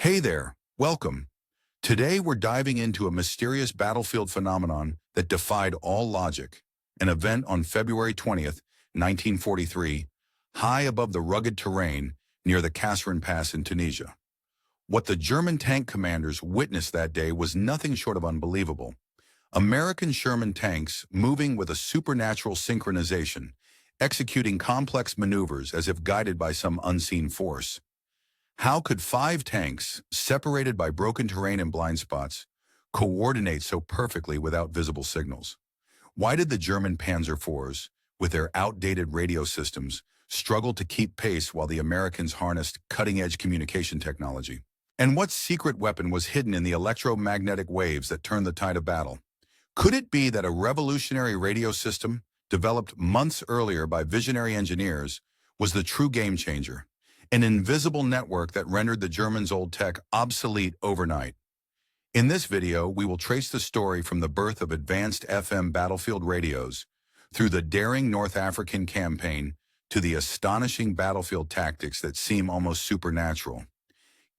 Hey there, welcome. Today we're diving into a mysterious battlefield phenomenon that defied all logic. An event on February 20th, 1943, high above the rugged terrain near the Kasserine Pass in Tunisia. What the German tank commanders witnessed that day was nothing short of unbelievable. American Sherman tanks moving with a supernatural synchronization, executing complex maneuvers as if guided by some unseen force. How could five tanks, separated by broken terrain and blind spots, coordinate so perfectly without visible signals? Why did the German Panzer IVs, with their outdated radio systems, struggle to keep pace while the Americans harnessed cutting-edge communication technology? And what secret weapon was hidden in the electromagnetic waves that turned the tide of battle? Could it be that a revolutionary radio system, developed months earlier by visionary engineers, was the true game changer? An invisible network that rendered the Germans' old tech obsolete overnight. In this video, we will trace the story from the birth of advanced FM battlefield radios, through the daring North African campaign, to the astonishing battlefield tactics that seem almost supernatural.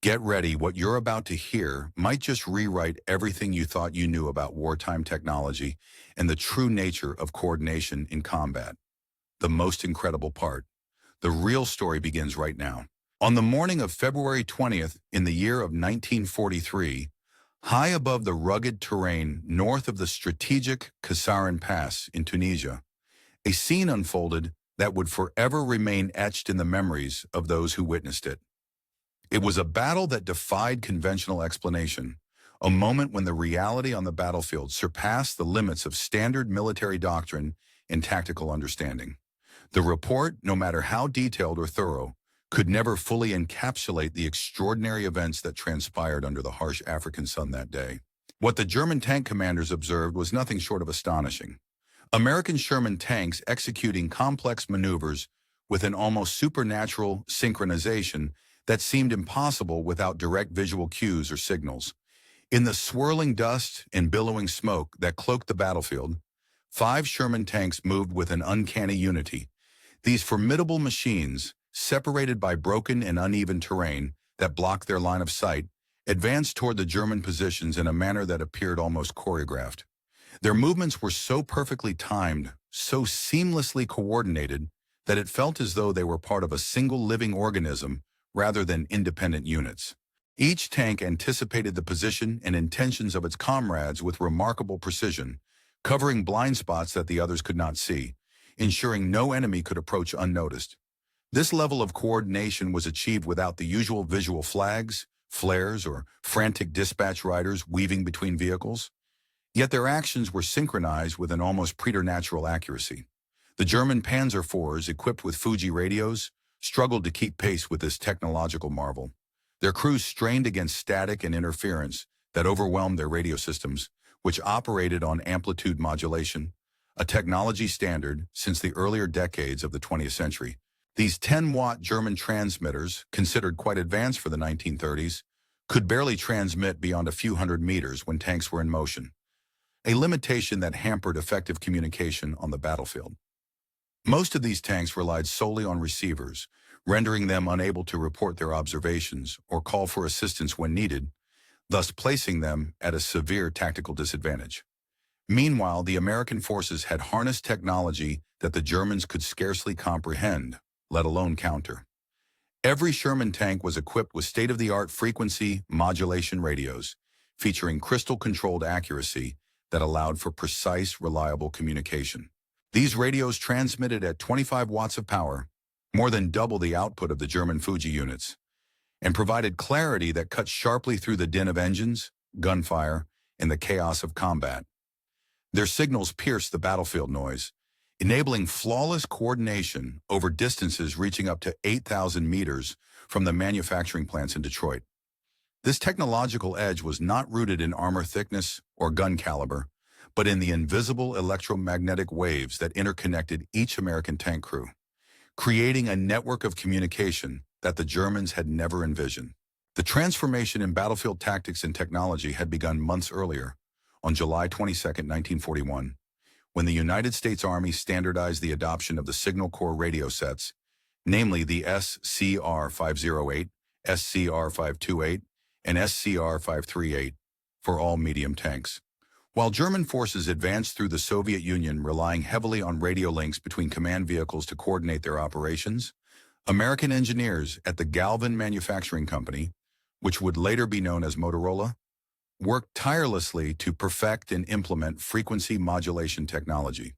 Get ready, what you're about to hear might just rewrite everything you thought you knew about wartime technology and the true nature of coordination in combat. The most incredible part. The real story begins right now. On the morning of February 20th in the year of 1943, high above the rugged terrain north of the strategic Kasserine Pass in Tunisia, a scene unfolded that would forever remain etched in the memories of those who witnessed it. It was a battle that defied conventional explanation, a moment when the reality on the battlefield surpassed the limits of standard military doctrine and tactical understanding. The report, no matter how detailed or thorough, could never fully encapsulate the extraordinary events that transpired under the harsh African sun that day. What the German tank commanders observed was nothing short of astonishing. American Sherman tanks executing complex maneuvers with an almost supernatural synchronization that seemed impossible without direct visual cues or signals. In the swirling dust and billowing smoke that cloaked the battlefield, five Sherman tanks moved with an uncanny unity. These formidable machines, separated by broken and uneven terrain that blocked their line of sight, advanced toward the German positions in a manner that appeared almost choreographed. Their movements were so perfectly timed, so seamlessly coordinated, that it felt as though they were part of a single living organism rather than independent units. Each tank anticipated the position and intentions of its comrades with remarkable precision, covering blind spots that the others could not see, ensuring no enemy could approach unnoticed. This level of coordination was achieved without the usual visual flags, flares, or frantic dispatch riders weaving between vehicles. Yet their actions were synchronized with an almost preternatural accuracy. The German Panzer IVs, equipped with Fuji radios, struggled to keep pace with this technological marvel. Their crews strained against static and interference that overwhelmed their radio systems, which operated on amplitude modulation, a technology standard since the earlier decades of the 20th century. These 10-watt German transmitters, considered quite advanced for the 1930s, could barely transmit beyond a few hundred meters when tanks were in motion, a limitation that hampered effective communication on the battlefield. Most of these tanks relied solely on receivers, rendering them unable to report their observations or call for assistance when needed, thus placing them at a severe tactical disadvantage. Meanwhile, the American forces had harnessed technology that the Germans could scarcely comprehend, let alone counter. Every Sherman tank was equipped with state-of-the-art frequency modulation radios, featuring crystal-controlled accuracy that allowed for precise, reliable communication. These radios transmitted at 25 watts of power, more than double the output of the German Fuji units, and provided clarity that cut sharply through the din of engines, gunfire, and the chaos of combat. Their signals pierced the battlefield noise, enabling flawless coordination over distances reaching up to 8,000 meters from the manufacturing plants in Detroit. This technological edge was not rooted in armor thickness or gun caliber, but in the invisible electromagnetic waves that interconnected each American tank crew, creating a network of communication that the Germans had never envisioned. The transformation in battlefield tactics and technology had begun months earlier, on July 22, 1941, when the United States Army standardized the adoption of the Signal Corps radio sets, namely the SCR-508, SCR-528, and SCR-538 for all medium tanks. While German forces advanced through the Soviet Union relying heavily on radio links between command vehicles to coordinate their operations, American engineers at the Galvin Manufacturing Company, which would later be known as Motorola, worked tirelessly to perfect and implement frequency modulation technology.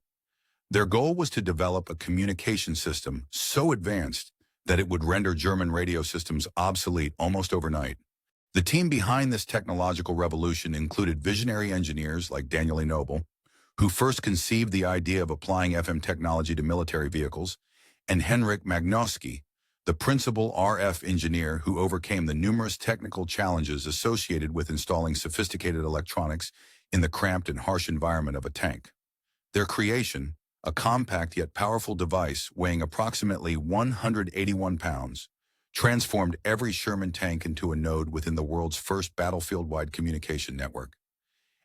Their goal was to develop a communication system so advanced that it would render German radio systems obsolete almost overnight. The team behind this technological revolution included visionary engineers like Daniel E. Noble, who first conceived the idea of applying FM technology to military vehicles, and Henryk Magnowski, the principal RF engineer who overcame the numerous technical challenges associated with installing sophisticated electronics in the cramped and harsh environment of a tank. Their creation, a compact yet powerful device weighing approximately 181 pounds, transformed every Sherman tank into a node within the world's first battlefield-wide communication network.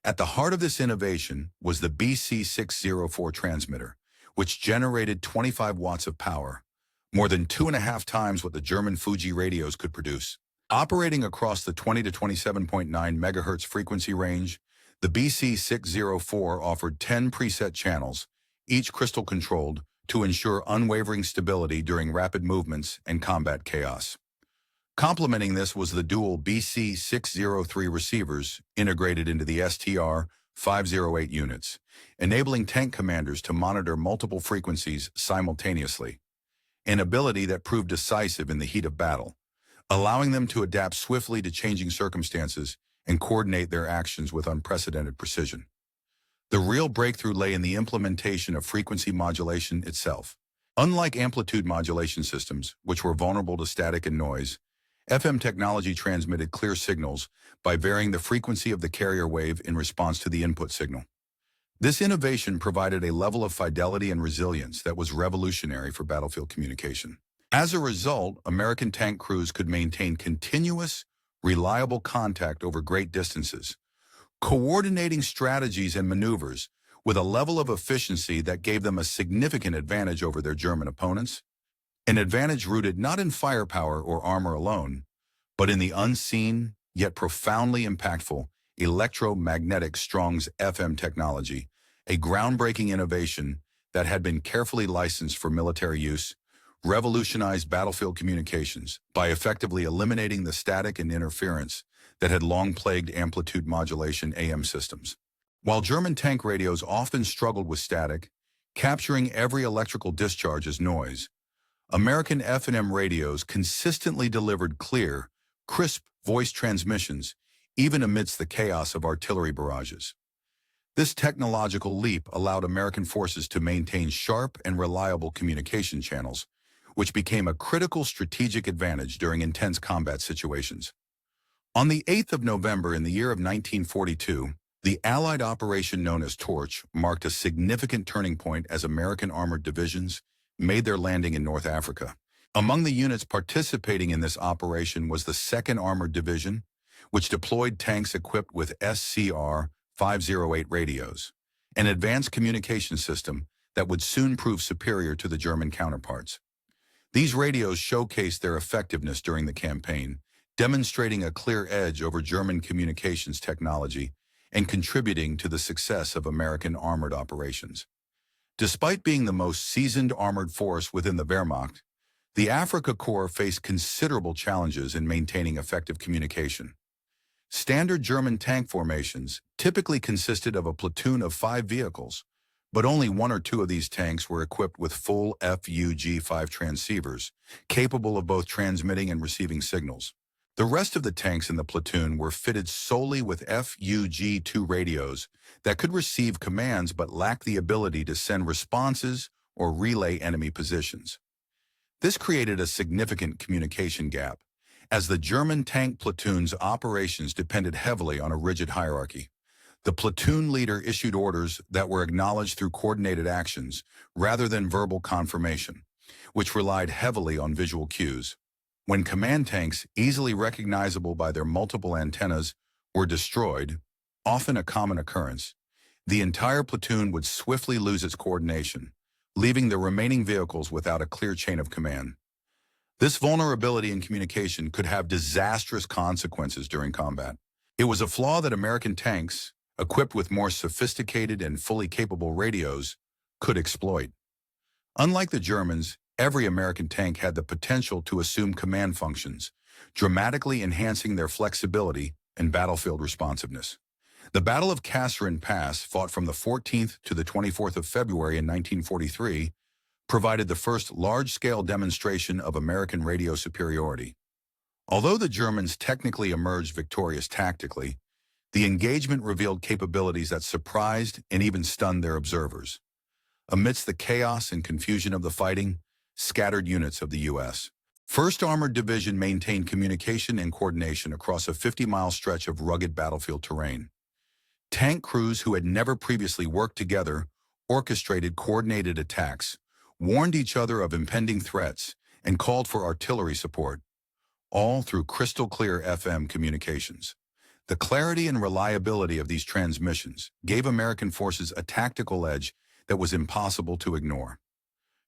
At the heart of this innovation was the BC604 transmitter, which generated 25 watts of power, more than 2.5 times what the German Fuji radios could produce. Operating across the 20 to 27.9 megahertz frequency range, the BC604 offered 10 preset channels, each crystal-controlled, to ensure unwavering stability during rapid movements and combat chaos. Complementing this was the dual BC603 receivers integrated into the STR-508 units, enabling tank commanders to monitor multiple frequencies simultaneously, an ability that proved decisive in the heat of battle, allowing them to adapt swiftly to changing circumstances and coordinate their actions with unprecedented precision. The real breakthrough lay in the implementation of frequency modulation itself. Unlike amplitude modulation systems, which were vulnerable to static and noise, FM technology transmitted clear signals by varying the frequency of the carrier wave in response to the input signal. This innovation provided a level of fidelity and resilience that was revolutionary for battlefield communication. As a result, American tank crews could maintain continuous, reliable contact over great distances, coordinating strategies and maneuvers with a level of efficiency that gave them a significant advantage over their German opponents, an advantage rooted not in firepower or armor alone, but in the unseen, yet profoundly impactful electromagnetic Strong's FM technology, a groundbreaking innovation that had been carefully licensed for military use, revolutionized battlefield communications by effectively eliminating the static and interference that had long plagued amplitude modulation AM systems. While German tank radios often struggled with static, capturing every electrical discharge as noise, American F&M radios consistently delivered clear, crisp voice transmissions, even amidst the chaos of artillery barrages. This technological leap allowed American forces to maintain sharp and reliable communication channels, which became a critical strategic advantage during intense combat situations. On the 8th of November in the year of 1942, the Allied operation known as Torch marked a significant turning point as American armored divisions made their landing in North Africa. Among the units participating in this operation was the 2nd Armored Division, which deployed tanks equipped with SCR-508 radios, an advanced communication system that would soon prove superior to the German counterparts. These radios showcased their effectiveness during the campaign, demonstrating a clear edge over German communications technology and contributing to the success of American armored operations. Despite being the most seasoned armored force within the Wehrmacht, the Afrika Korps faced considerable challenges in maintaining effective communication. Standard German tank formations typically consisted of a platoon of 5 vehicles, but only 1 or 2 of these tanks were equipped with full FUG-5 transceivers, capable of both transmitting and receiving signals. The rest of the tanks in the platoon were fitted solely with FUG-2 radios that could receive commands but lacked the ability to send responses or relay enemy positions. This created a significant communication gap, as the German tank platoon's operations depended heavily on a rigid hierarchy. The platoon leader issued orders that were acknowledged through coordinated actions rather than verbal confirmation, which relied heavily on visual cues. When command tanks, easily recognizable by their multiple antennas, were destroyed, often a common occurrence, the entire platoon would swiftly lose its coordination, leaving the remaining vehicles without a clear chain of command. This vulnerability in communication could have disastrous consequences during combat. It was a flaw that American tanks, equipped with more sophisticated and fully capable radios, could exploit. Unlike the Germans, every American tank had the potential to assume command functions, dramatically enhancing their flexibility and battlefield responsiveness. The Battle of Kasserine Pass, fought from the 14th to the 24th of February in 1943, provided the first large-scale demonstration of American radio superiority. Although the Germans technically emerged victorious tactically, the engagement revealed capabilities that surprised and even stunned their observers. Amidst the chaos and confusion of the fighting, scattered units of the U.S. 1st Armored Division maintained communication and coordination across a 50-mile stretch of rugged battlefield terrain. Tank crews who had never previously worked together orchestrated coordinated attacks, warned each other of impending threats, and called for artillery support, all through crystal-clear FM communications. The clarity and reliability of these transmissions gave American forces a tactical edge that was impossible to ignore.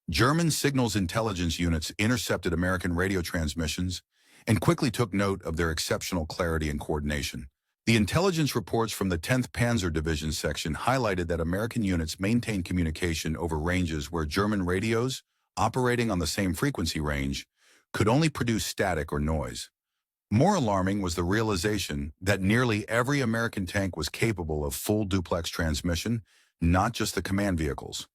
German signals intelligence units intercepted American radio transmissions and quickly took note of their exceptional clarity and coordination. The intelligence reports from the 10th Panzer Division section highlighted that American units maintained communication over ranges where German radios, operating on the same frequency range, could only produce static or noise. More alarming was the realization that nearly every American tank was capable of full duplex transmission, not just the command vehicles.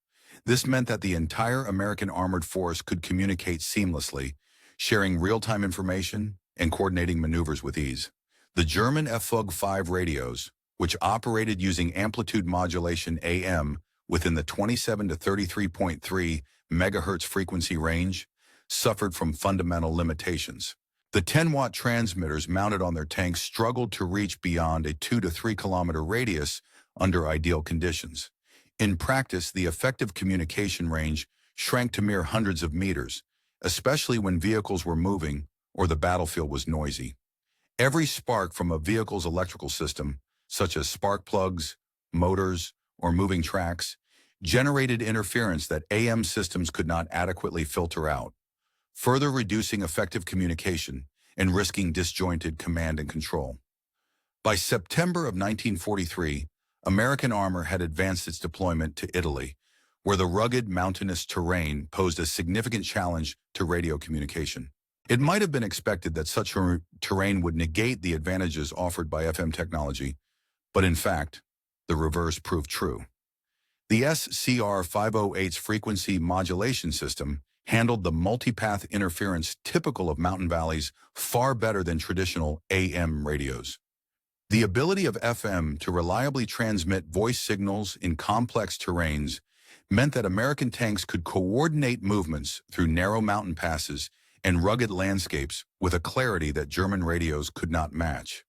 This meant that the entire American armored force could communicate seamlessly, sharing real-time information and coordinating maneuvers with ease. The German FUG-5 radios, which operated using amplitude modulation AM within the 27 to 33.3 MHz frequency range, suffered from fundamental limitations. The 10-watt transmitters mounted on their tanks struggled to reach beyond a 2 to 3 kilometer radius under ideal conditions. In practice, the effective communication range shrank to mere hundreds of meters, especially when vehicles were moving or the battlefield was noisy. Every spark from a vehicle's electrical system, such as spark plugs, motors, or moving tracks, generated interference that AM systems could not adequately filter out, further reducing effective communication and risking disjointed command and control. By September of 1943, American armor had advanced its deployment to Italy, where the rugged mountainous terrain posed a significant challenge to radio communication. It might have been expected that such terrain would negate the advantages offered by FM technology, but in fact, the reverse proved true. The SCR-508's frequency modulation system handled the multipath interference typical of mountain valleys far better than traditional AM radios. The ability of FM to reliably transmit voice signals in complex terrains meant that American tanks could coordinate movements through narrow mountain passes and rugged landscapes with a clarity that German radios could not match.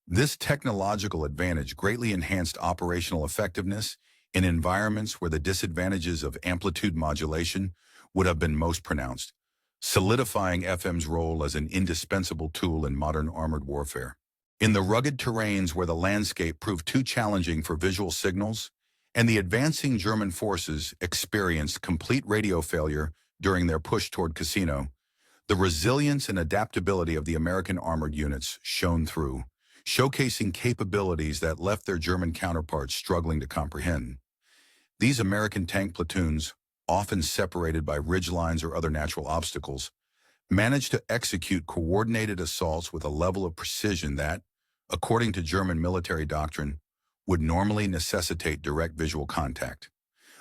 This technological advantage greatly enhanced operational effectiveness in environments where the disadvantages of amplitude modulation would have been most pronounced, solidifying FM's role as an indispensable tool in modern armored warfare. In the rugged terrains where the landscape proved too challenging for visual signals, and the advancing German forces experienced complete radio failure during their push toward Cassino, the resilience and adaptability of the American armored units shone through, showcasing capabilities that left their German counterparts struggling to comprehend. These American tank platoons, often separated by ridgelines or other natural obstacles, managed to execute coordinated assaults with a level of precision that, according to German military doctrine, would normally necessitate direct visual contact,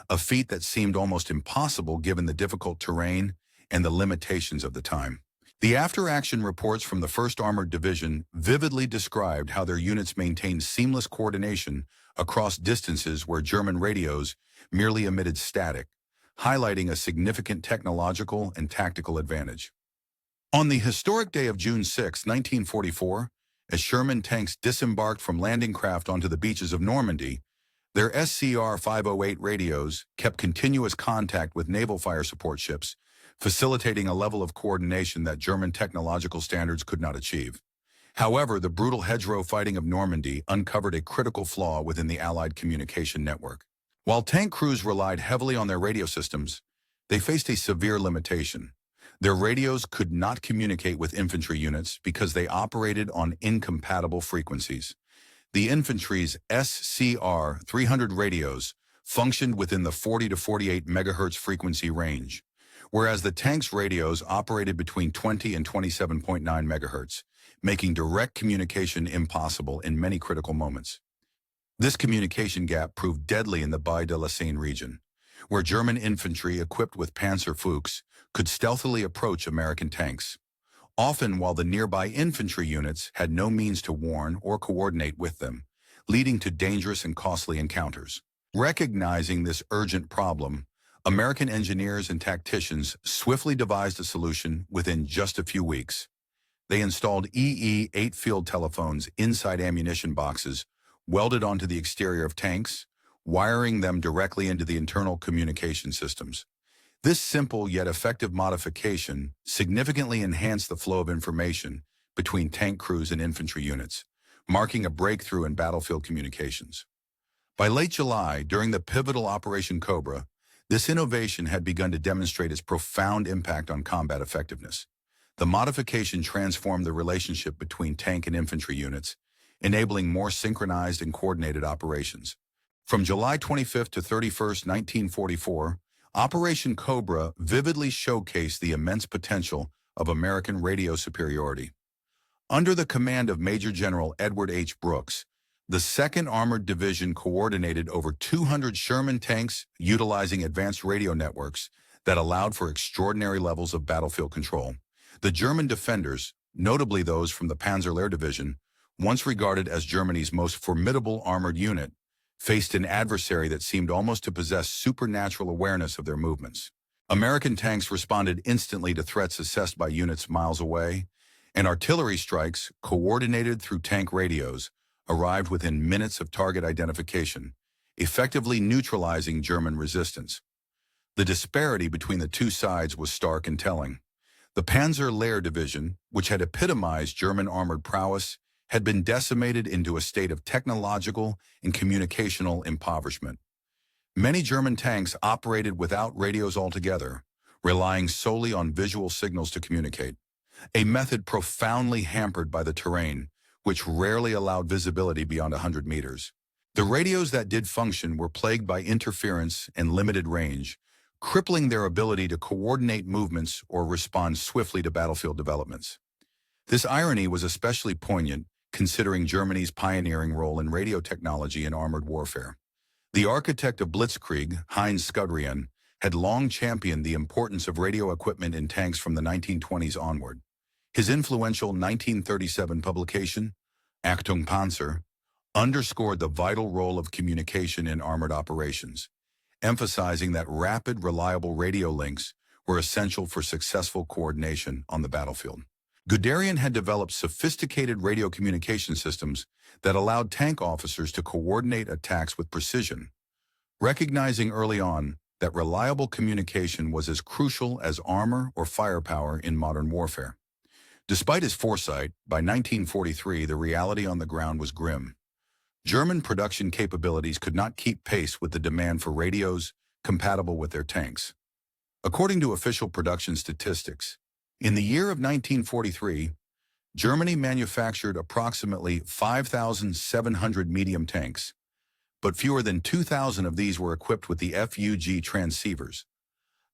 a feat that seemed almost impossible given the difficult terrain and the limitations of the time. The after-action reports from the 1st Armored Division vividly described how their units maintained seamless coordination across distances where German radios merely emitted static, highlighting a significant technological and tactical advantage. On the historic day of June 6, 1944, as Sherman tanks disembarked from landing craft onto the beaches of Normandy, their SCR-508 radios kept continuous contact with naval fire support ships, facilitating a level of coordination that German technological standards could not achieve. However, the brutal hedgerow fighting of Normandy uncovered a critical flaw within the Allied communication network. While tank crews relied heavily on their radio systems, they faced a severe limitation. Their radios could not communicate with infantry units because they operated on incompatible frequencies. The infantry's SCR-300 radios functioned within the 40 to 48 megahertz frequency range, whereas the tank's radios operated between 20 and 27.9 megahertz, making direct communication impossible in many critical moments. This communication gap proved deadly in the Baie de la Seine region, where German infantry equipped with Panzerfuchs could stealthily approach American tanks, often while the nearby infantry units had no means to warn or coordinate with them, leading to dangerous and costly encounters. Recognizing this urgent problem, American engineers and tacticians swiftly devised a solution within just a few weeks. They installed EE-8 field telephones inside ammunition boxes, welded onto the exterior of tanks, wiring them directly into the internal communication systems. This simple yet effective modification significantly enhanced the flow of information between tank crews and infantry units, marking a breakthrough in battlefield communications. By late July, during the pivotal Operation Cobra, this innovation had begun to demonstrate its profound impact on combat effectiveness. The modification transformed the relationship between tank and infantry units, enabling more synchronized and coordinated operations. From July 25 to 31, 1944, Operation Cobra vividly showcased the immense potential of American radio superiority. Under the command of Major General Edward H. Brooks, the 2nd Armored Division coordinated over 200 Sherman tanks utilizing advanced radio networks that allowed for extraordinary levels of battlefield control. The German defenders, notably those from the Panzerlehr Division, once regarded as Germany's most formidable armored unit, faced an adversary that seemed almost to possess supernatural awareness of their movements. American tanks responded instantly to threats assessed by units miles away, and artillery strikes, coordinated through tank radios, arrived within minutes of target identification, effectively neutralizing German resistance. The disparity between the two sides was stark and telling. The Panzerlehr Division, which had epitomized German armored prowess, had been decimated into a state of technological and communicational impoverishment. Many German tanks operated without radios altogether, relying solely on visual signals to communicate, a method profoundly hampered by the terrain, which rarely allowed visibility beyond 100 meters. The radios that did function were plagued by interference and limited range, crippling their ability to coordinate movements or respond swiftly to battlefield developments. This irony was especially poignant considering Germany's pioneering role in radio technology in armored warfare. The architect of Blitzkrieg, Heinz Guderian, had long championed the importance of radio equipment in tanks from the 1920s onward. His influential 1937 publication, Achtung Panzer, underscored the vital role of communication in armored operations, emphasizing that rapid, reliable radio links were essential for successful coordination on the battlefield. Guderian had developed sophisticated radio communication systems that allowed tank officers to coordinate attacks with precision, recognizing early on that reliable communication was as crucial as armor or firepower in modern warfare. Despite his foresight, by 1943 the reality on the ground was grim. German production capabilities could not keep pace with the demand for radios compatible with their tanks. According to official production statistics, in the year of 1943, Germany manufactured approximately 5,700 medium tanks, but fewer than 2,000 of these were equipped with the FUG transceivers,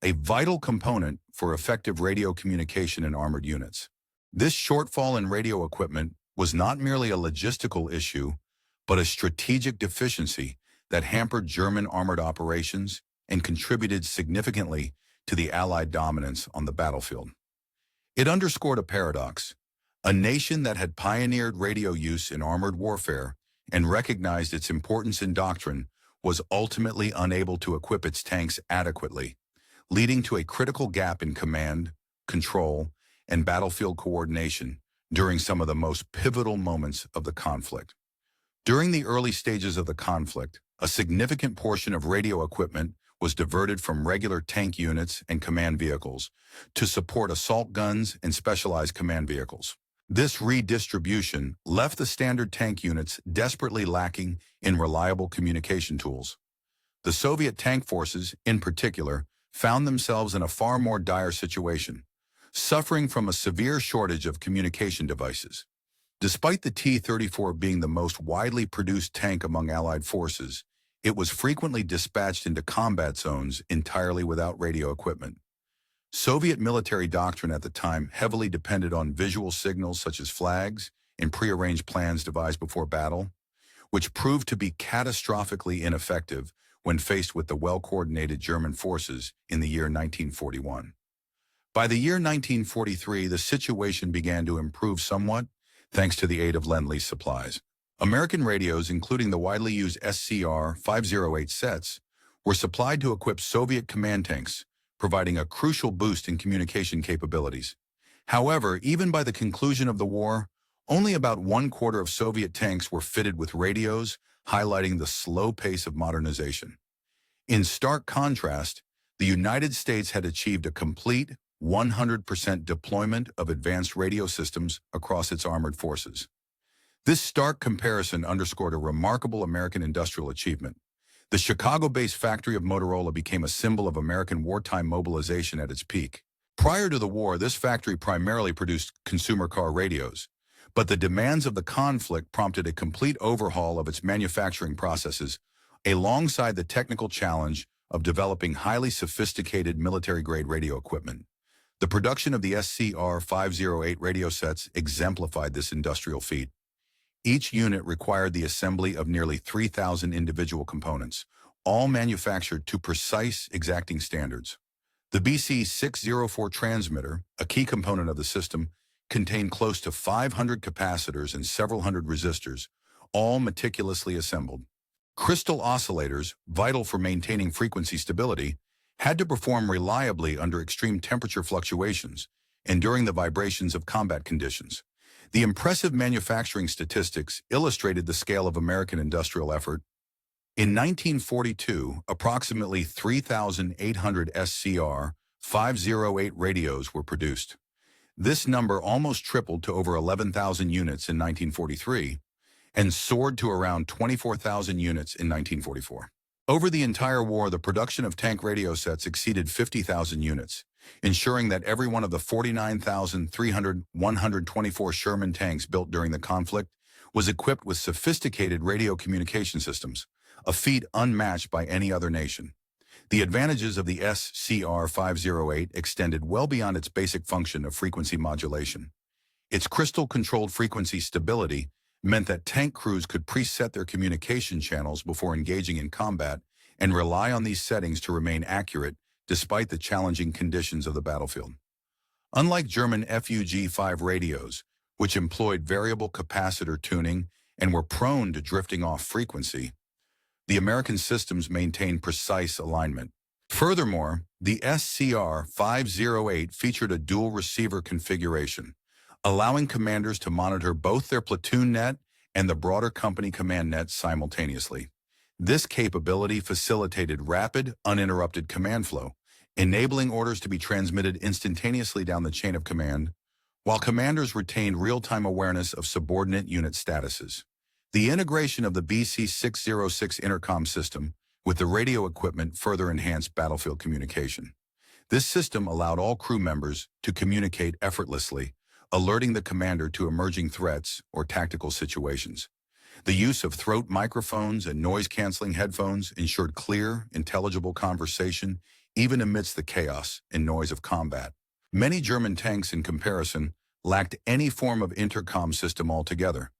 a vital component for effective radio communication in armored units. This shortfall in radio equipment was not merely a logistical issue, but a strategic deficiency that hampered German armored operations and contributed significantly to the Allied dominance on the battlefield. It underscored a paradox. A nation that had pioneered radio use in armored warfare and recognized its importance in doctrine was ultimately unable to equip its tanks adequately, leading to a critical gap in command, control, and battlefield coordination during some of the most pivotal moments of the conflict. During the early stages of the conflict, a significant portion of radio equipment was diverted from regular tank units and command vehicles to support assault guns and specialized command vehicles. This redistribution left the standard tank units desperately lacking in reliable communication tools. The Soviet tank forces, in particular, found themselves in a far more dire situation, suffering from a severe shortage of communication devices. Despite the T-34 being the most widely produced tank among Allied forces, it was frequently dispatched into combat zones entirely without radio equipment. Soviet military doctrine at the time heavily depended on visual signals such as flags and prearranged plans devised before battle, which proved to be catastrophically ineffective when faced with the well-coordinated German forces in the year 1941. By the year 1943, the situation began to improve somewhat, thanks to the aid of Lend-Lease supplies. American radios, including the widely used SCR-508 sets, were supplied to equip Soviet command tanks, providing a crucial boost in communication capabilities. However, even by the conclusion of the war, only about 1/4 of Soviet tanks were fitted with radios, highlighting the slow pace of modernization. In stark contrast, the United States had achieved a complete 100% deployment of advanced radio systems across its armored forces. This stark comparison underscored a remarkable American industrial achievement. The Chicago-based factory of Motorola became a symbol of American wartime mobilization at its peak. Prior to the war, this factory primarily produced consumer car radios, but the demands of the conflict prompted a complete overhaul of its manufacturing processes, alongside the technical challenge of developing highly sophisticated military-grade radio equipment. The production of the SCR-508 radio sets exemplified this industrial feat. Each unit required the assembly of nearly 3,000 individual components, all manufactured to precise, exacting standards. The BC-604 transmitter, a key component of the system, contained close to 500 capacitors and several hundred resistors, all meticulously assembled. Crystal oscillators, vital for maintaining frequency stability, had to perform reliably under extreme temperature fluctuations and during the vibrations of combat conditions. The impressive manufacturing statistics illustrated the scale of American industrial effort. In 1942, approximately 3,800 SCR-508 radios were produced. This number almost tripled to over 11,000 units in 1943 and soared to around 24,000 units in 1944. Over the entire war, the production of tank radio sets exceeded 50,000 units, ensuring that every one of the 49,124 Sherman tanks built during the conflict was equipped with sophisticated radio communication systems, a feat unmatched by any other nation. The advantages of the SCR-508 extended well beyond its basic function of frequency modulation. Its crystal-controlled frequency stability meant that tank crews could preset their communication channels before engaging in combat and rely on these settings to remain accurate despite the challenging conditions of the battlefield. Unlike German FUG-5 radios, which employed variable capacitor tuning and were prone to drifting off frequency, the American systems maintained precise alignment. Furthermore, the SCR-508 featured a dual receiver configuration, allowing commanders to monitor both their platoon net and the broader company command net simultaneously. This capability facilitated rapid, uninterrupted command flow, enabling orders to be transmitted instantaneously down the chain of command, while commanders retained real-time awareness of subordinate unit statuses. The integration of the BC-606 intercom system with the radio equipment further enhanced battlefield communication. This system allowed all crew members to communicate effortlessly, alerting the commander to emerging threats or tactical situations. The use of throat microphones and noise-canceling headphones ensured clear, intelligible conversation even amidst the chaos and noise of combat. Many German tanks, in comparison, lacked any form of intercom system altogether,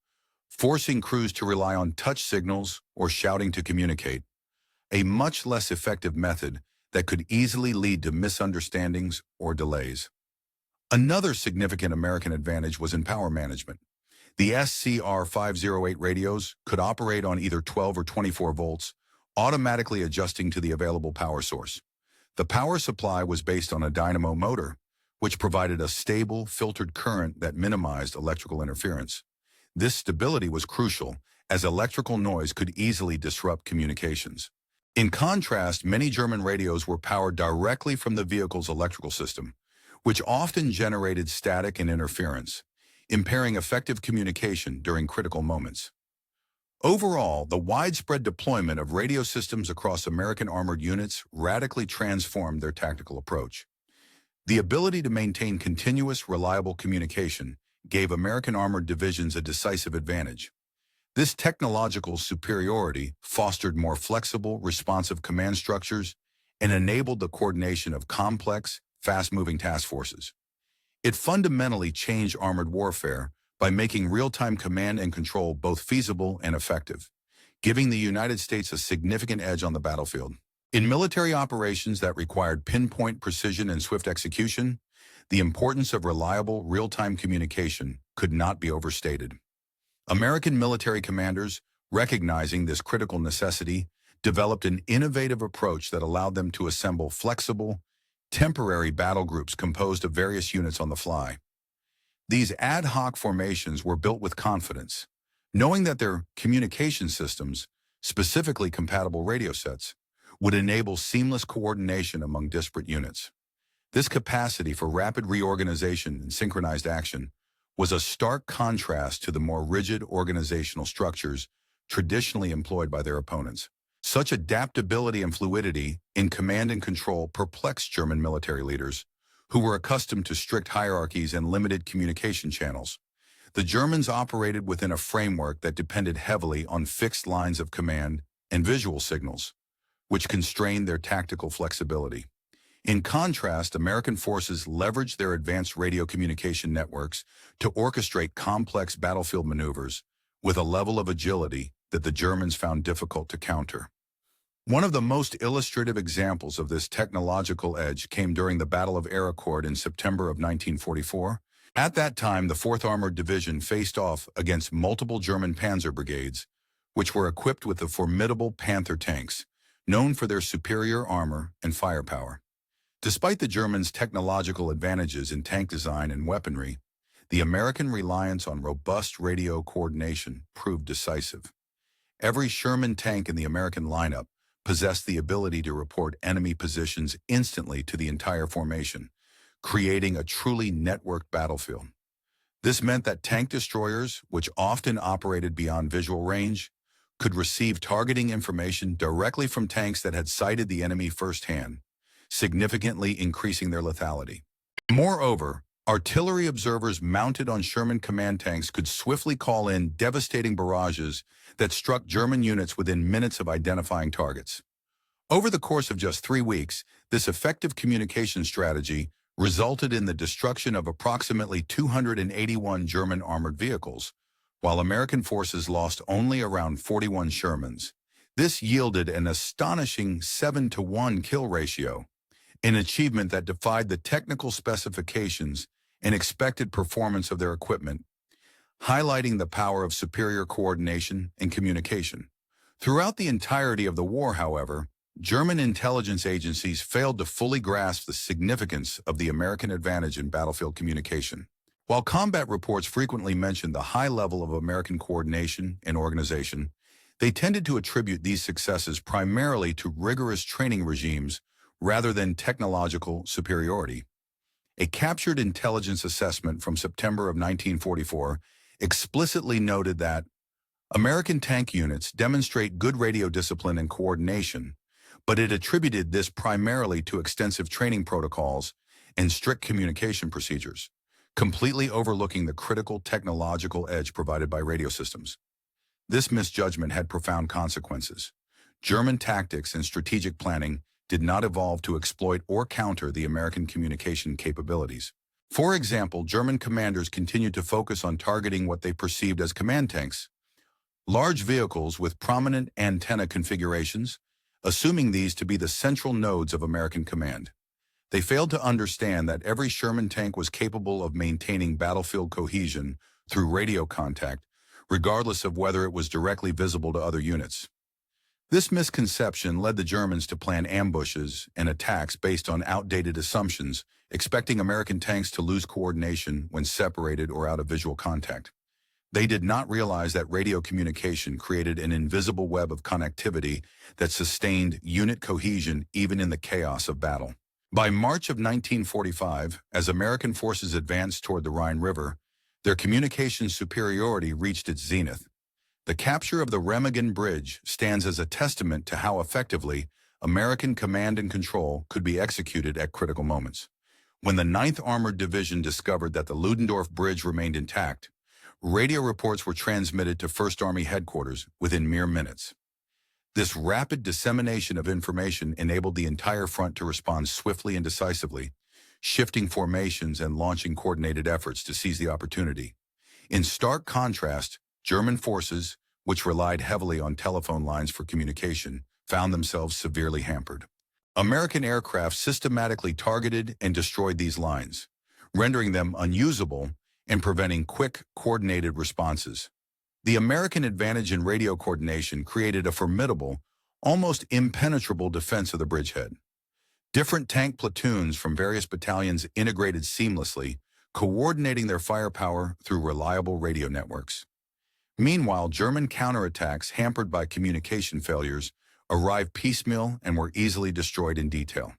forcing crews to rely on touch signals or shouting to communicate, a much less effective method that could easily lead to misunderstandings or delays. Another significant American advantage was in power management. The SCR-508 radios could operate on either 12 or 24 volts, automatically adjusting to the available power source. The power supply was based on a dynamo motor, which provided a stable, filtered current that minimized electrical interference. This stability was crucial, as electrical noise could easily disrupt communications. In contrast, many German radios were powered directly from the vehicle's electrical system, which often generated static and interference, impairing effective communication during critical moments. Overall, the widespread deployment of radio systems across American armored units radically transformed their tactical approach. The ability to maintain continuous, reliable communication gave American armored divisions a decisive advantage. This technological superiority fostered more flexible, responsive command structures and enabled the coordination of complex, fast-moving task forces. It fundamentally changed armored warfare by making real-time command and control both feasible and effective, giving the United States a significant edge on the battlefield. In military operations that required pinpoint precision and swift execution, the importance of reliable, real-time communication could not be overstated. American military commanders, recognizing this critical necessity, developed an innovative approach that allowed them to assemble flexible, temporary battle groups composed of various units on the fly. These ad hoc formations were built with confidence, knowing that their communication systems, specifically compatible radio sets, would enable seamless coordination among disparate units. This capacity for rapid reorganization and synchronized action was a stark contrast to the more rigid organizational structures traditionally employed by their opponents. Such adaptability and fluidity in command and control perplexed German military leaders, who were accustomed to strict hierarchies and limited communication channels. The Germans operated within a framework that depended heavily on fixed lines of command and visual signals, which constrained their tactical flexibility. In contrast, American forces leveraged their advanced radio communication networks to orchestrate complex battlefield maneuvers with a level of agility that the Germans found difficult to counter. One of the most illustrative examples of this technological edge came during the Battle of Ericourt in September of 1944. At that time, the 4th Armored Division faced off against multiple German panzer brigades, which were equipped with the formidable Panther tanks, known for their superior armor and firepower. Despite the Germans' technological advantages in tank design and weaponry, the American reliance on robust radio coordination proved decisive. Every Sherman tank in the American lineup possessed the ability to report enemy positions instantly to the entire formation, creating a truly networked battlefield. This meant that tank destroyers, which often operated beyond visual range, could receive targeting information directly from tanks that had sighted the enemy firsthand, significantly increasing their lethality. Moreover, artillery observers mounted on Sherman command tanks could swiftly call in devastating barrages that struck German units within minutes of identifying targets. Over the course of just 3 weeks, this effective communication strategy resulted in the destruction of approximately 281 German armored vehicles, while American forces lost only around 41 Shermans. This yielded an astonishing 7-to-1 kill ratio, an achievement that defied the technical specifications and expected performance of their equipment, highlighting the power of superior coordination and communication. Throughout the entirety of the war, however, German intelligence agencies failed to fully grasp the significance of the American advantage in battlefield communication. While combat reports frequently mentioned the high level of American coordination and organization, they tended to attribute these successes primarily to rigorous training regimes rather than technological superiority. A captured intelligence assessment from September of 1944 explicitly noted that American tank units demonstrate good radio discipline and coordination, but it attributed this primarily to extensive training protocols and strict communication procedures, completely overlooking the critical technological edge provided by radio systems. This misjudgment had profound consequences. German tactics and strategic planning did not evolve to exploit or counter the American communication capabilities. For example, German commanders continued to focus on targeting what they perceived as command tanks, large vehicles with prominent antenna configurations, assuming these to be the central nodes of American command. They failed to understand that every Sherman tank was capable of maintaining battlefield cohesion through radio contact, regardless of whether it was directly visible to other units. This misconception led the Germans to plan ambushes and attacks based on outdated assumptions, expecting American tanks to lose coordination when separated or out of visual contact. They did not realize that radio communication created an invisible web of connectivity that sustained unit cohesion even in the chaos of battle. By March of 1945, as American forces advanced toward the Rhine River, their communication superiority reached its zenith. The capture of the Remagen Bridge stands as a testament to how effectively American command and control could be executed at critical moments. When the Ninth Armored Division discovered that the Ludendorff Bridge remained intact, radio reports were transmitted to First Army headquarters within mere minutes. This rapid dissemination of information enabled the entire front to respond swiftly and decisively, shifting formations and launching coordinated efforts to seize the opportunity. In stark contrast, German forces, which relied heavily on telephone lines for communication, found themselves severely hampered. American aircraft systematically targeted and destroyed these lines, rendering them unusable and preventing quick, coordinated responses. The American advantage in radio coordination created a formidable, almost impenetrable defense of the bridgehead. Different tank platoons from various battalions integrated seamlessly, coordinating their firepower through reliable radio networks. Meanwhile, German counterattacks hampered by communication failures arrived piecemeal and were easily destroyed in detail.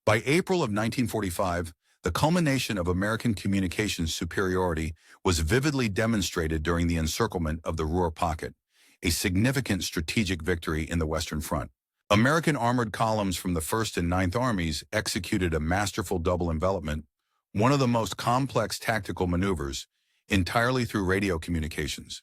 By April of 1945, the culmination of American communications superiority was vividly demonstrated during the encirclement of the Ruhr Pocket, a significant strategic victory in the Western Front. American armored columns from the 1st and 9th Armies executed a masterful double envelopment, one of the most complex tactical maneuvers, entirely through radio communications.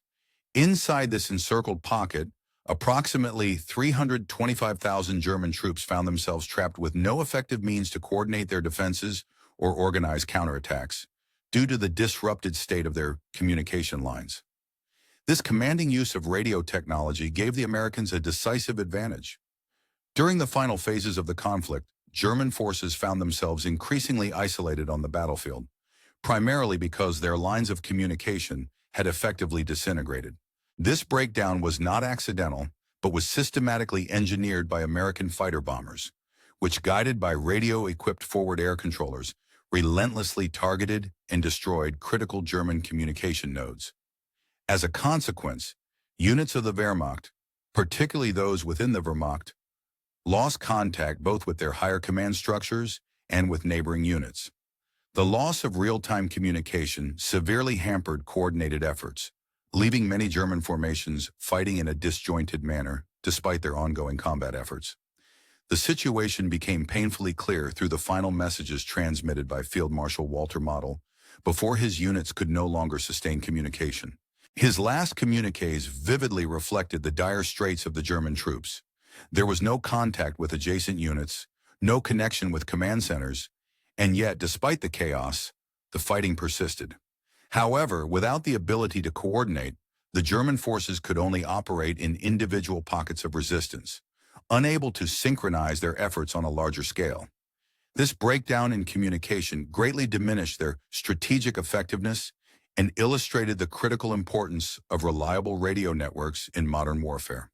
Inside this encircled pocket, approximately 325,000 German troops found themselves trapped with no effective means to coordinate their defenses or organize counterattacks, due to the disrupted state of their communication lines. This commanding use of radio technology gave the Americans a decisive advantage. During the final phases of the conflict, German forces found themselves increasingly isolated on the battlefield, primarily because their lines of communication had effectively disintegrated. This breakdown was not accidental, but was systematically engineered by American fighter bombers, which, guided by radio-equipped forward air controllers, relentlessly targeted and destroyed critical German communication nodes. As a consequence, units of the Wehrmacht, particularly those within the Wehrmacht, lost contact both with their higher command structures and with neighboring units. The loss of real-time communication severely hampered coordinated efforts, leaving many German formations fighting in a disjointed manner despite their ongoing combat efforts. The situation became painfully clear through the final messages transmitted by Field Marshal Walter Model before his units could no longer sustain communication. His last communiques vividly reflected the dire straits of the German troops. There was no contact with adjacent units, no connection with command centers, and yet, despite the chaos, the fighting persisted. However, without the ability to coordinate, the German forces could only operate in individual pockets of resistance, unable to synchronize their efforts on a larger scale. This breakdown in communication greatly diminished their strategic effectiveness and illustrated the critical importance of reliable radio networks in modern warfare.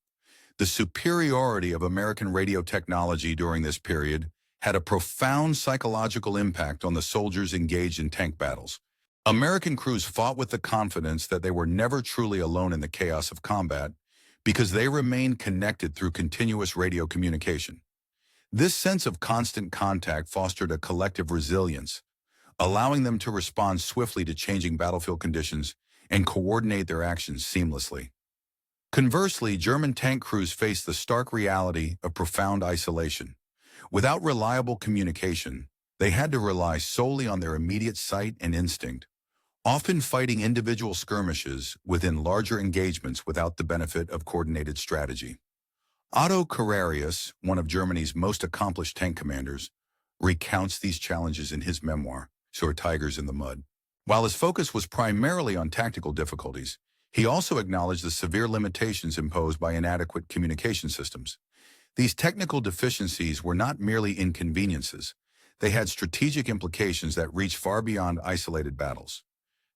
The superiority of American radio technology during this period had a profound psychological impact on the soldiers engaged in tank battles. American crews fought with the confidence that they were never truly alone in the chaos of combat because they remained connected through continuous radio communication. This sense of constant contact fostered a collective resilience, allowing them to respond swiftly to changing battlefield conditions and coordinate their actions seamlessly. Conversely, German tank crews faced the stark reality of profound isolation. Without reliable communication, they had to rely solely on their immediate sight and instinct, often fighting individual skirmishes within larger engagements without the benefit of coordinated strategy. Otto Carrerius, one of Germany's most accomplished tank commanders, recounts these challenges in his memoir, Sur Tigers in the Mud. While his focus was primarily on tactical difficulties, he also acknowledged the severe limitations imposed by inadequate communication systems. These technical deficiencies were not merely inconveniences. They had strategic implications that reached far beyond isolated battles.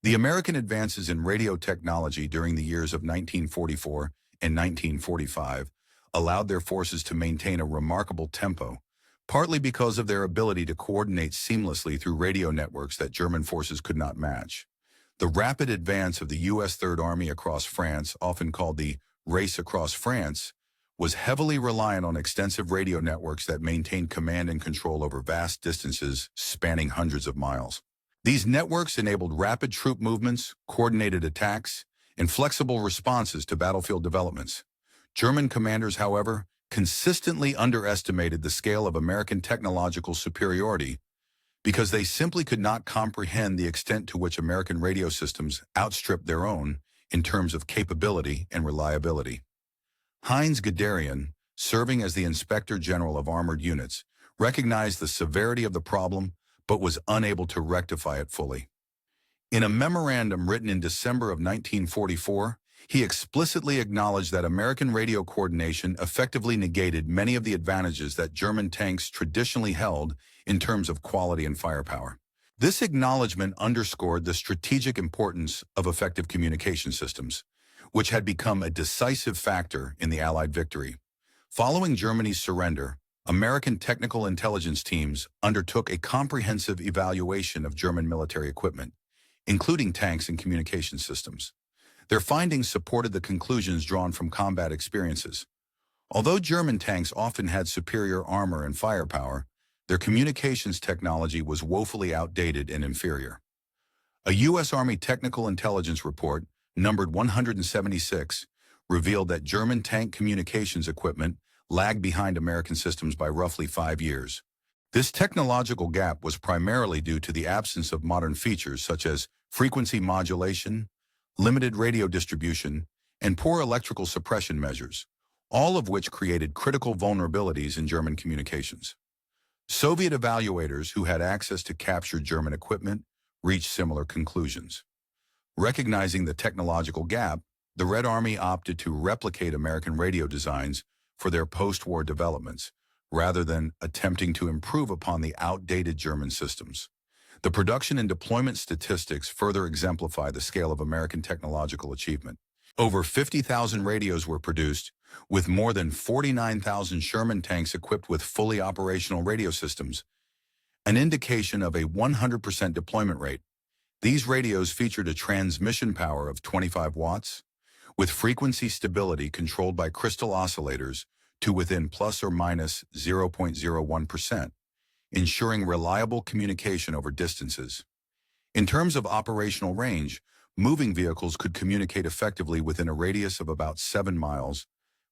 The American advances in radio technology during the years of 1944 and 1945 allowed their forces to maintain a remarkable tempo, partly because of their ability to coordinate seamlessly through radio networks that German forces could not match. The rapid advance of the U.S. Third Army across France, often called the Race Across France, was heavily reliant on extensive radio networks that maintained command and control over vast distances spanning hundreds of miles. These networks enabled rapid troop movements, coordinated attacks, and flexible responses to battlefield developments. German commanders, however, consistently underestimated the scale of American technological superiority because they simply could not comprehend the extent to which American radio systems outstripped their own in terms of capability and reliability. Heinz Guderian, serving as the Inspector General of Armored Units, recognized the severity of the problem but was unable to rectify it fully. In a memorandum written in December of 1944, he explicitly acknowledged that American radio coordination effectively negated many of the advantages that German tanks traditionally held in terms of quality and firepower. This acknowledgement underscored the strategic importance of effective communication systems, which had become a decisive factor in the Allied victory. Following Germany's surrender, American technical intelligence teams undertook a comprehensive evaluation of German military equipment, including tanks and communication systems. Their findings supported the conclusions drawn from combat experiences. Although German tanks often had superior armor and firepower, their communications technology was woefully outdated and inferior. A U.S. Army technical intelligence report, numbered 176, revealed that German tank communications equipment lagged behind American systems by roughly 5 years. This technological gap was primarily due to the absence of modern features such as frequency modulation, limited radio distribution, and poor electrical suppression measures, all of which created critical vulnerabilities in German communications. Soviet evaluators who had access to captured German equipment reached similar conclusions. Recognizing the technological gap, the Red Army opted to replicate American radio designs for their post-war developments, rather than attempting to improve upon the outdated German systems. The production and deployment statistics further exemplify the scale of American technological achievement. Over 50,000 radios were produced, with more than 49,000 Sherman tanks equipped with fully operational radio systems, an indication of a 100% deployment rate. These radios featured a transmission power of 25 watts, with frequency stability controlled by crystal oscillators to within plus or minus 0.01%, ensuring reliable communication over distances. In terms of operational range, moving vehicles could communicate effectively within a radius of about 7 miles,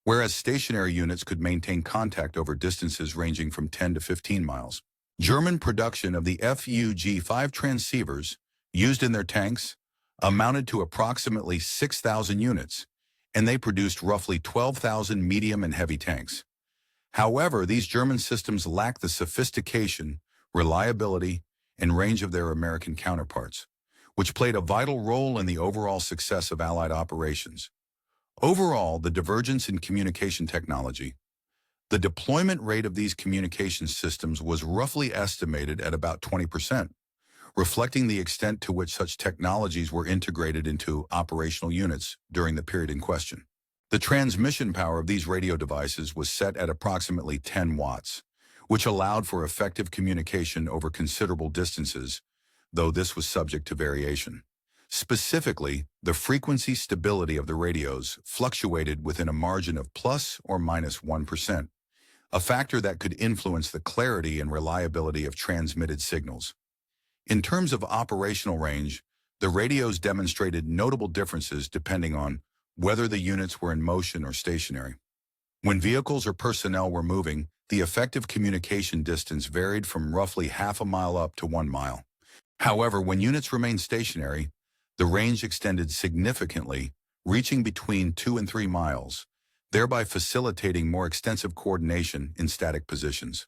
whereas stationary units could maintain contact over distances ranging from 10 to 15 miles. German production of the FUG-5 transceivers used in their tanks amounted to approximately 6,000 units, and they produced roughly 12,000 medium and heavy tanks. However, these German systems lack the sophistication, reliability, and range of their American counterparts, which played a vital role in the overall success of Allied operations. Overall, the divergence in communication technology. The deployment rate of these communication systems was roughly estimated at about 20%, reflecting the extent to which such technologies were integrated into operational units during the period in question. The transmission power of these radio devices was set at approximately 10 watts, which allowed for effective communication over considerable distances, though this was subject to variation. Specifically, the frequency stability of the radios fluctuated within a margin of plus or minus 1%, a factor that could influence the clarity and reliability of transmitted signals. In terms of operational range, the radios demonstrated notable differences depending on whether the units were in motion or stationary. When vehicles or personnel were moving, the effective communication distance varied from roughly half a mile up to 1 mile. However, when units remained stationary, the range extended significantly, reaching between 2 and 3 miles, thereby facilitating more extensive coordination in static positions.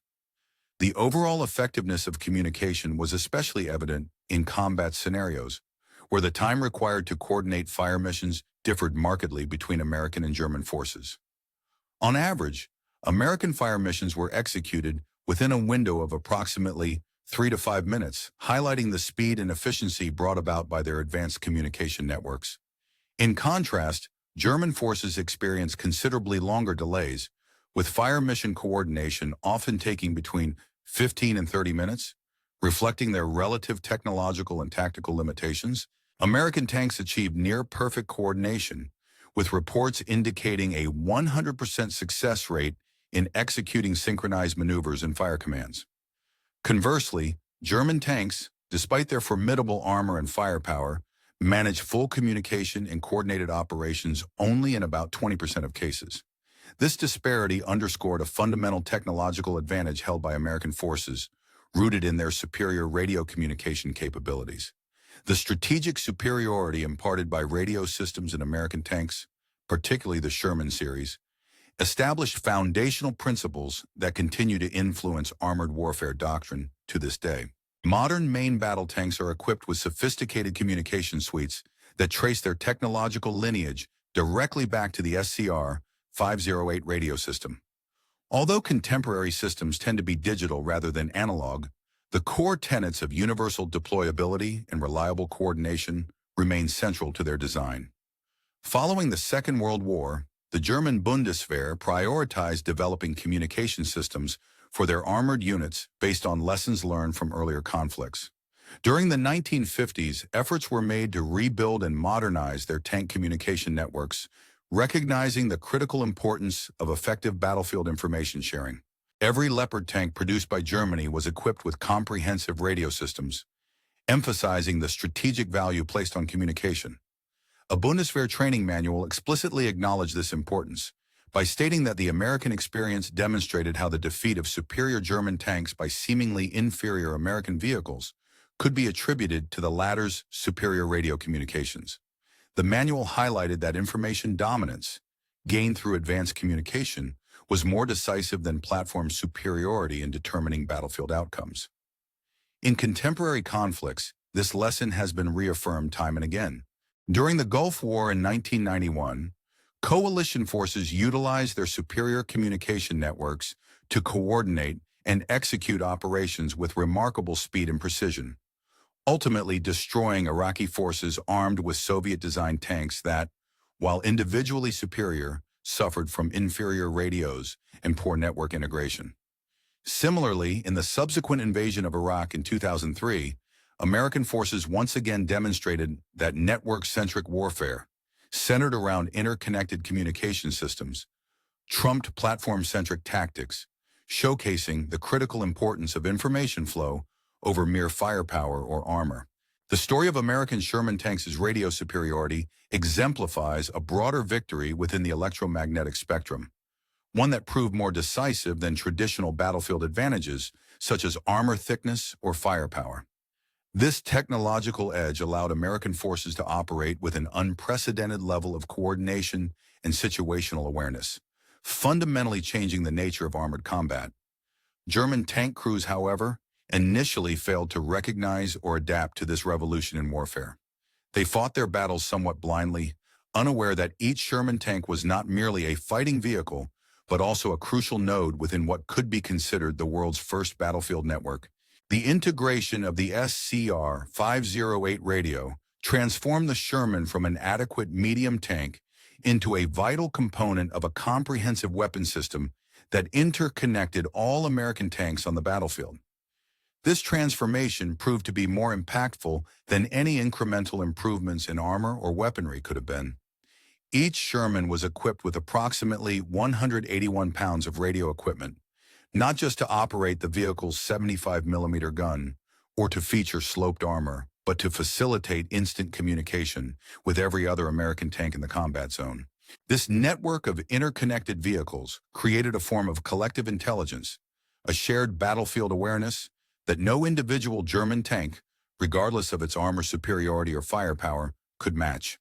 The overall effectiveness of communication was especially evident in combat scenarios, where the time required to coordinate fire missions differed markedly between American and German forces. On average, American fire missions were executed within a window of approximately 3 to 5 minutes, highlighting the speed and efficiency brought about by their advanced communication networks. In contrast, German forces experienced considerably longer delays, with fire mission coordination often taking between 15 and 30 minutes, reflecting their relative technological and tactical limitations. American tanks achieved near-perfect coordination, with reports indicating a 100% success rate in executing synchronized maneuvers and fire commands. Conversely, German tanks, despite their formidable armor and firepower, managed full communication and coordinated operations only in about 20% of cases. This disparity underscored a fundamental technological advantage held by American forces, rooted in their superior radio communication capabilities. The strategic superiority imparted by radio systems in American tanks, particularly the Sherman series, established foundational principles that continue to influence armored warfare doctrine to this day. Modern main battle tanks are equipped with sophisticated communication suites that trace their technological lineage directly back to the SCR-508 radio system. Although contemporary systems tend to be digital rather than analog, the core tenets of universal deployability and reliable coordination remain central to their design. Following the Second World War, the German Bundeswehr prioritized developing communication systems for their armored units based on lessons learned from earlier conflicts. During the 1950s, efforts were made to rebuild and modernize their tank communication networks, recognizing the critical importance of effective battlefield information sharing. Every Leopard tank produced by Germany was equipped with comprehensive radio systems, emphasizing the strategic value placed on communication. A Bundeswehr training manual explicitly acknowledged this importance by stating that the American experience demonstrated how the defeat of superior German tanks by seemingly inferior American vehicles could be attributed to the latter's superior radio communications. The manual highlighted that information dominance, gained through advanced communication, was more decisive than platform superiority in determining battlefield outcomes. In contemporary conflicts, this lesson has been reaffirmed time and again. During the Gulf War in 1991, coalition forces utilized their superior communication networks to coordinate and execute operations with remarkable speed and precision, ultimately destroying Iraqi forces armed with Soviet-designed tanks that, while individually superior, suffered from inferior radios and poor network integration. Similarly, in the subsequent invasion of Iraq in 2003, American forces once again demonstrated that network-centric warfare, centered around interconnected communication systems, trumped platform-centric tactics, showcasing the critical importance of information flow over mere firepower or armor. The story of American Sherman tanks' radio superiority exemplifies a broader victory within the electromagnetic spectrum, one that proved more decisive than traditional battlefield advantages such as armor thickness or firepower. This technological edge allowed American forces to operate with an unprecedented level of coordination and situational awareness, fundamentally changing the nature of armored combat. German tank crews, however, initially failed to recognize or adapt to this revolution in warfare. They fought their battles somewhat blindly, unaware that each Sherman tank was not merely a fighting vehicle, but also a crucial node within what could be considered the world's first battlefield network. The integration of the SCR-508 radio transformed the Sherman from an adequate medium tank into a vital component of a comprehensive weapon system that interconnected all American tanks on the battlefield. This transformation proved to be more impactful than any incremental improvements in armor or weaponry could have been. Each Sherman was equipped with approximately 181 pounds of radio equipment, not just to operate the vehicle's 75mm gun or to feature sloped armor, but to facilitate instant communication with every other American tank in the combat zone. This network of interconnected vehicles created a form of collective intelligence, a shared battlefield awareness that no individual German tank, regardless of its armor superiority or firepower, could match.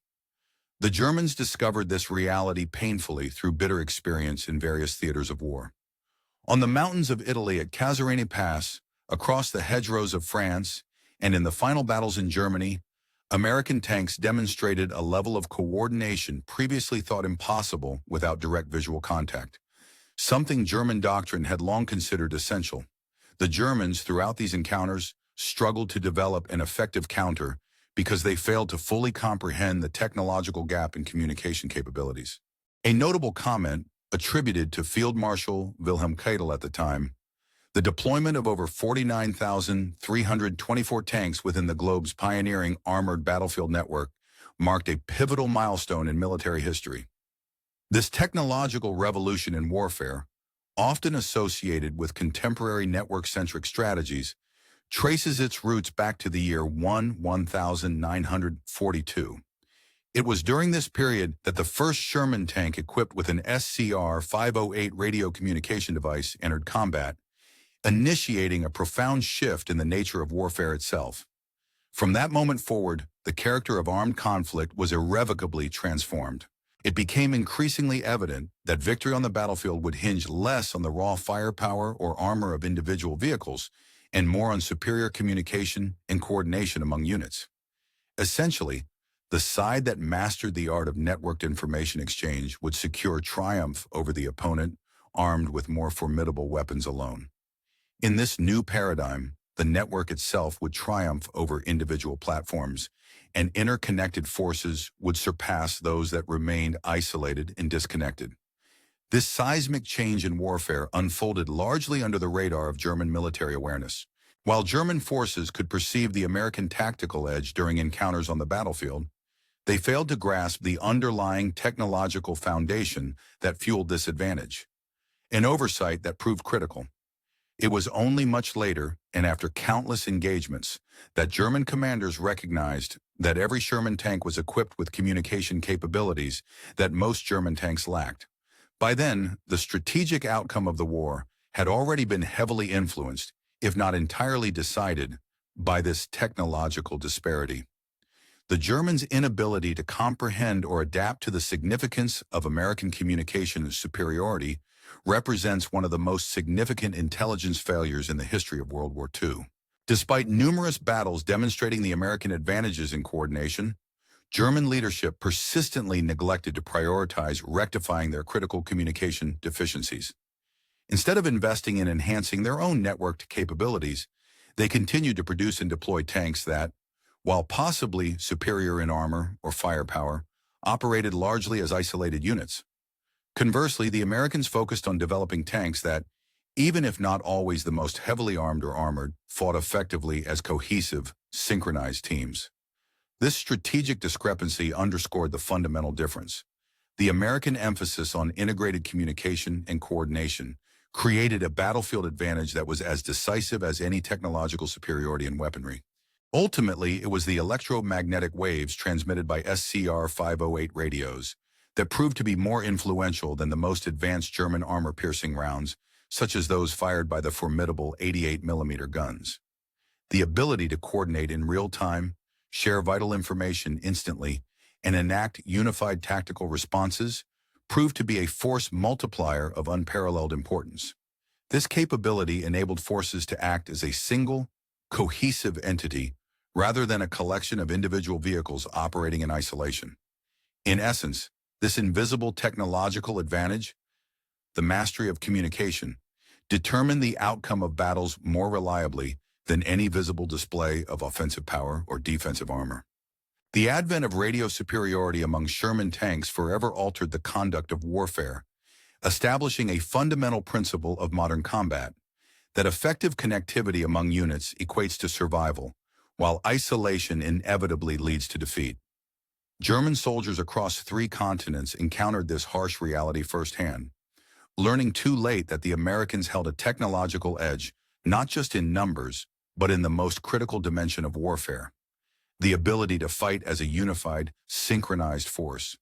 The Germans discovered this reality painfully through bitter experience in various theaters of war. On the mountains of Italy at Caserene Pass, across the hedgerows of France, and in the final battles in Germany, American tanks demonstrated a level of coordination previously thought impossible without direct visual contact, something German doctrine had long considered essential. The Germans, throughout these encounters, struggled to develop an effective counter because they failed to fully comprehend the technological gap in communication capabilities. A notable comment, attributed to Field Marshal Wilhelm Keitel at the time, the deployment of over 49,324 tanks within the globe's pioneering armored battlefield network marked a pivotal milestone in military history. This technological revolution in warfare, often associated with contemporary network-centric strategies, traces its roots back to the year 1942. It was during this period that the first Sherman tank equipped with an SCR-508 radio communication device entered combat, initiating a profound shift in the nature of warfare itself. From that moment forward, the character of armed conflict was irrevocably transformed. It became increasingly evident that victory on the battlefield would hinge less on the raw firepower or armor of individual vehicles and more on superior communication and coordination among units. Essentially, the side that mastered the art of networked information exchange would secure triumph over the opponent armed with more formidable weapons alone. In this new paradigm, the network itself would triumph over individual platforms, and interconnected forces would surpass those that remained isolated and disconnected. This seismic change in warfare unfolded largely under the radar of German military awareness. While German forces could perceive the American tactical edge during encounters on the battlefield, they failed to grasp the underlying technological foundation that fueled this advantage, an oversight that proved critical. It was only much later, and after countless engagements, that German commanders recognized that every Sherman tank was equipped with communication capabilities that most German tanks lacked. By then, the strategic outcome of the war had already been heavily influenced, if not entirely decided, by this technological disparity. The Germans' inability to comprehend or adapt to the significance of American communication superiority represents one of the most significant intelligence failures in the history of World War II. Despite numerous battles demonstrating the American advantages in coordination, German leadership persistently neglected to prioritize rectifying their critical communication deficiencies. Instead of investing in enhancing their own networked capabilities, they continued to produce and deploy tanks that, while possibly superior in armor or firepower, operated largely as isolated units. Conversely, the Americans focused on developing tanks that, even if not always the most heavily armed or armored, fought effectively as cohesive, synchronized teams. This strategic discrepancy underscored the fundamental difference. The American emphasis on integrated communication and coordination created a battlefield advantage that was as decisive as any technological superiority in weaponry. Ultimately, it was the electromagnetic waves transmitted by SCR 508 radios that proved to be more influential than the most advanced German armor-piercing rounds, such as those fired by the formidable 88mm guns. The ability to coordinate in real time, share vital information instantly, and enact unified tactical responses proved to be a force multiplier of unparalleled importance. This capability enabled forces to act as a single, cohesive entity rather than a collection of individual vehicles operating in isolation. In essence, this invisible technological advantage, the mastery of communication, determined the outcome of battles more reliably than any visible display of offensive power or defensive armor. The advent of radio superiority among Sherman tanks forever altered the conduct of warfare, establishing a fundamental principle of modern combat, that effective connectivity among units equates to survival, while isolation inevitably leads to defeat. German soldiers across 3 continents encountered this harsh reality firsthand, learning too late that the Americans held a technological edge, not just in numbers, but in the most critical dimension of warfare: the ability to fight as a unified, synchronized force.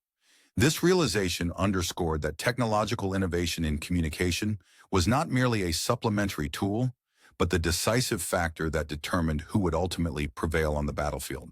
This realization underscored that technological innovation in communication was not merely a supplementary tool, but the decisive factor that determined who would ultimately prevail on the battlefield.